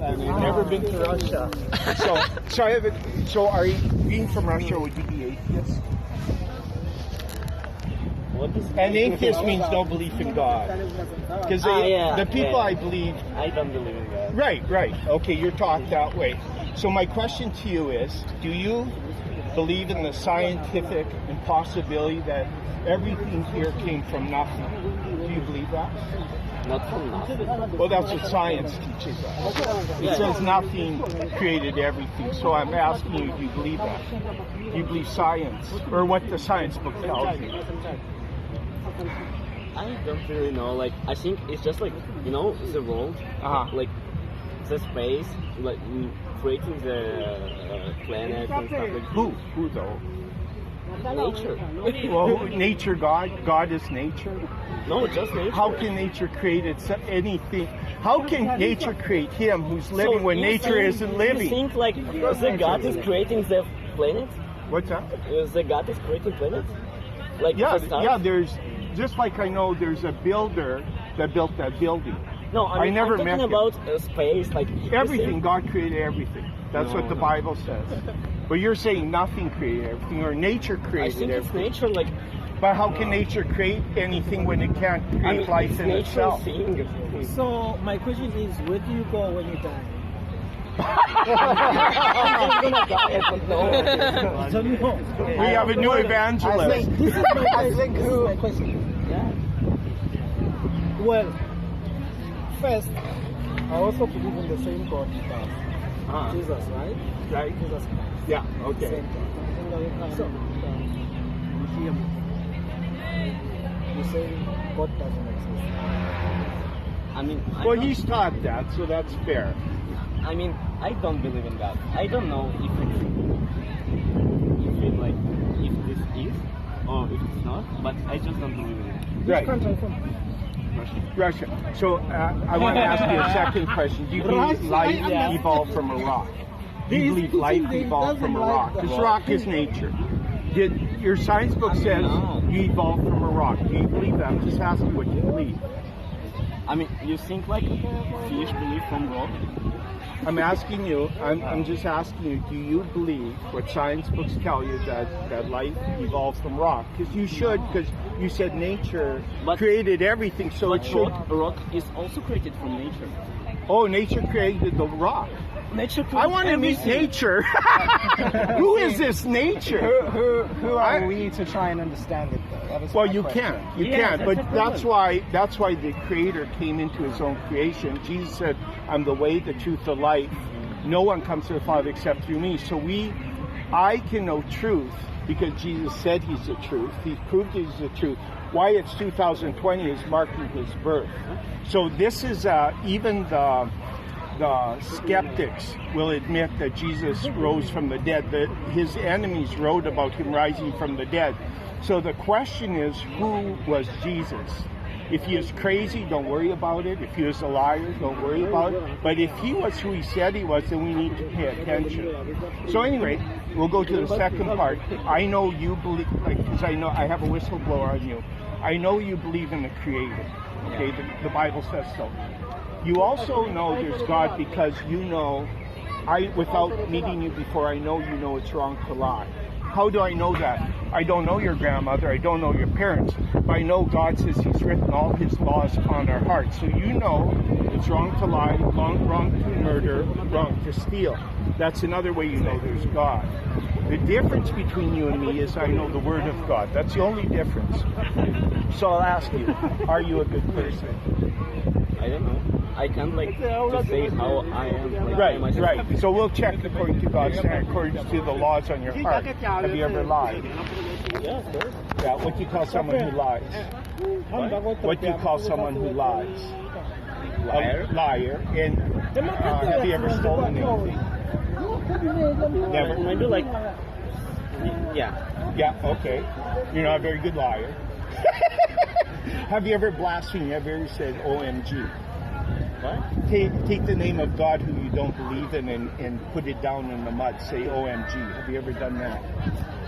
and I've never been to Russia. So are you, being from Russia, would you be atheist? And atheist means no belief in God. Because the people I believe... I don't believe in God. Right. Okay, you're taught that way. So my question to you is, do you believe in the scientific impossibility that everything here came from nothing? Do you believe that? Not from nothing. Well, that's what science teaches us. It says nothing created everything. So I'm asking you, do you believe that? Do you believe science? Or what the science book tells you? I don't really know. Like, I think it's just like, you know, the world, like the space, like creating the planet and stuff like. Who though? Nature. Well, nature, God is nature. No, just nature. How can nature create anything? How can nature create him who's living when nature isn't living? You think like the God is creating the planet? What's that? The God is creating planet? Like there's just like I know there's a builder that built that building. No, I'm talking about space, like everything. God created everything. That's what the Bible says. But you're saying nothing created everything, or nature created everything. I think it's nature, like. But how can nature create anything when it can't create life in itself? So my question is, where do you go when you die? I'm gonna die, I don't know. We have a new evangelist. This is my question. Yeah. Well, first, I also believe in the same God as Jesus, right? Right. Jesus Christ. Yeah. Okay. So, you say God doesn't exist. I mean, well, he's taught that, so that's fair. I mean, I don't believe in God. I don't know if this is or if it's not, but I just don't believe in it. Right. Which country from? Russia. So I want to ask you a second question. Do you believe life evolved from a rock? Do you believe life evolved from a rock? Because rock is nature. Your science book says you evolved from a rock. Do you believe that? I'm just asking what you believe. I mean, you think like fish believe from rock? I'm asking you, I'm just asking you, do you believe what science books tell you that life evolves from rock? Because you should, because you said nature created everything, so it should. Rock is also created from nature. Oh, nature created the rock. Nature I want to meet nature. Who is this nature? Who are we to try and understand it? Well, you can't. You can't. But that's why the Creator came into His own creation. Jesus said, "I'm the way, the truth, the life. No one comes to the Father except through me." So I can know truth because Jesus said He's the truth. He proved He's the truth. Why it's 2020 is marking His birth. So this is even the skeptics will admit that Jesus rose from the dead. That His enemies wrote about Him rising from the dead. So the question is, who was Jesus? If he is crazy, don't worry about it. If he was a liar, don't worry about it. But if he was who he said he was, then we need to pay attention. So anyway, we'll go to the second part. I know you believe, because I know I have a whistleblower on you. I know you believe in the Creator. Okay, the Bible says so. You also know there's God because you know, without meeting you before, I know you know it's wrong to lie. How do I know that? I don't know your grandmother, I don't know your parents, but I know God says He's written all His laws on our hearts. So you know it's wrong to lie, wrong to murder, wrong to steal. That's another way you know there's God. The difference between you and me is I know the Word of God. That's the only difference. So I'll ask you, are you a good person? I don't know. I can't just say how I am. Right. So we'll check according to God's standard, according to the laws on your heart. Have you ever lied? Yeah, of course. Yeah. What do you call someone who lies? What do you call someone who lies? Liar. And have you ever stolen anything? Never. Maybe yeah. Yeah. Okay. You're not a very good liar. Have you ever blasphemed? Have you ever said OMG? What? Take the name of God who you don't believe in and put it down in the mud. Say OMG. Have you ever done that?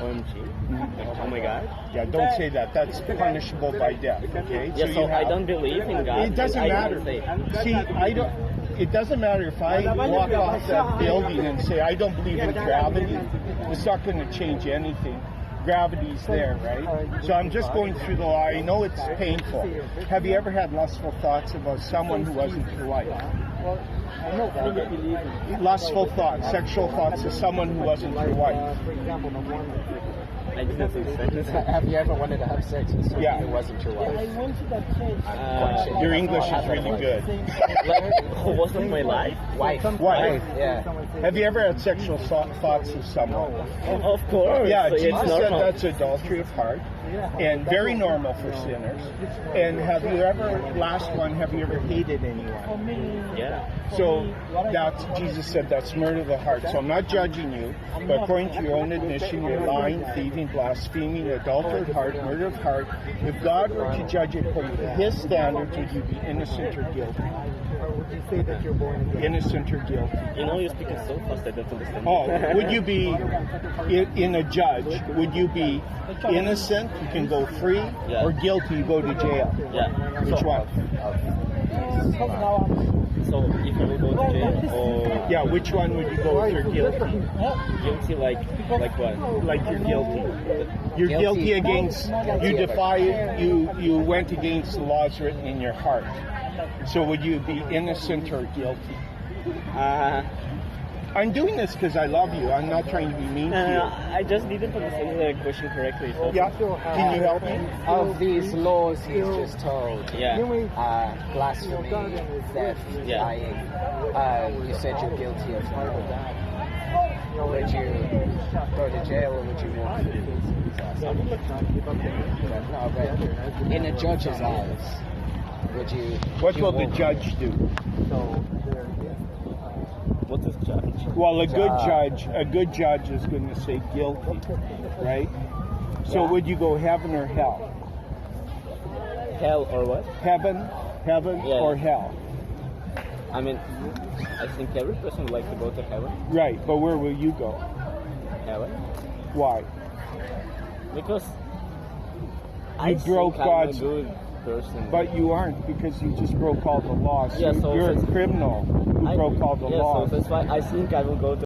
OMG? Mm-hmm. Oh my God? Yeah, don't say that. That's punishable by death. Okay? Yeah, so I don't believe in God. It doesn't matter. See, it doesn't matter if I walk off that building and say I don't believe in gravity. It's not going to change anything. Gravity's there, right? So I'm just going through the law. I know it's painful. Have you ever had lustful thoughts about someone who wasn't your wife? Lustful thoughts, sexual thoughts of someone who wasn't your wife. I didn't think so. Have you ever wanted to have sex with someone who wasn't your wife? Your English is really good. Who wasn't my life? Wife. Yeah. Have you ever had sexual thoughts of someone? Of course. Yeah, it's Jesus said normal. that's adultery of heart, and very normal for sinners. And have you ever hated anyone? Yeah. So that's, Jesus said that's murder of the heart. So I'm not judging you, but according to your own admission, you're lying, thieving, blaspheming, adultery of heart, murder of heart. If God were to judge it according to His standards, would you be innocent or guilty? Innocent or guilty? You know, you're speaking so fast I don't understand. Oh, would you be in a judge? Would you be innocent, you can go free, or guilty, you go to jail? Yeah. Which one? So if I will go to jail, or Yeah, which one would you go if you're guilty? guilty like what? Like you're guilty. You're guilty against, you went against the laws written in your heart. So would you be innocent or guilty? I'm doing this because I love you. I'm not trying to be mean to you. I just didn't understand the question correctly. So Yeah, can you help me? Of these laws he's just told, yeah. blasphemy, theft, Yeah. lying, you said you're guilty of murder. Would you go to jail or would you walk through? No, but in a judge's eyes, would you... What will the judge do? What is judge? Well, a good judge is going to say guilty, right? So would you go heaven or hell? Hell or what? Heaven Yeah. or hell? I mean, I think every person would like to go to heaven. Right, but where will you go? Heaven? Why? Because You broke think God's... I'm a good person. But you aren't, because you just broke all the laws. Yeah, so you're a since- criminal who broke all the yeah, laws. so that's why I think I will go to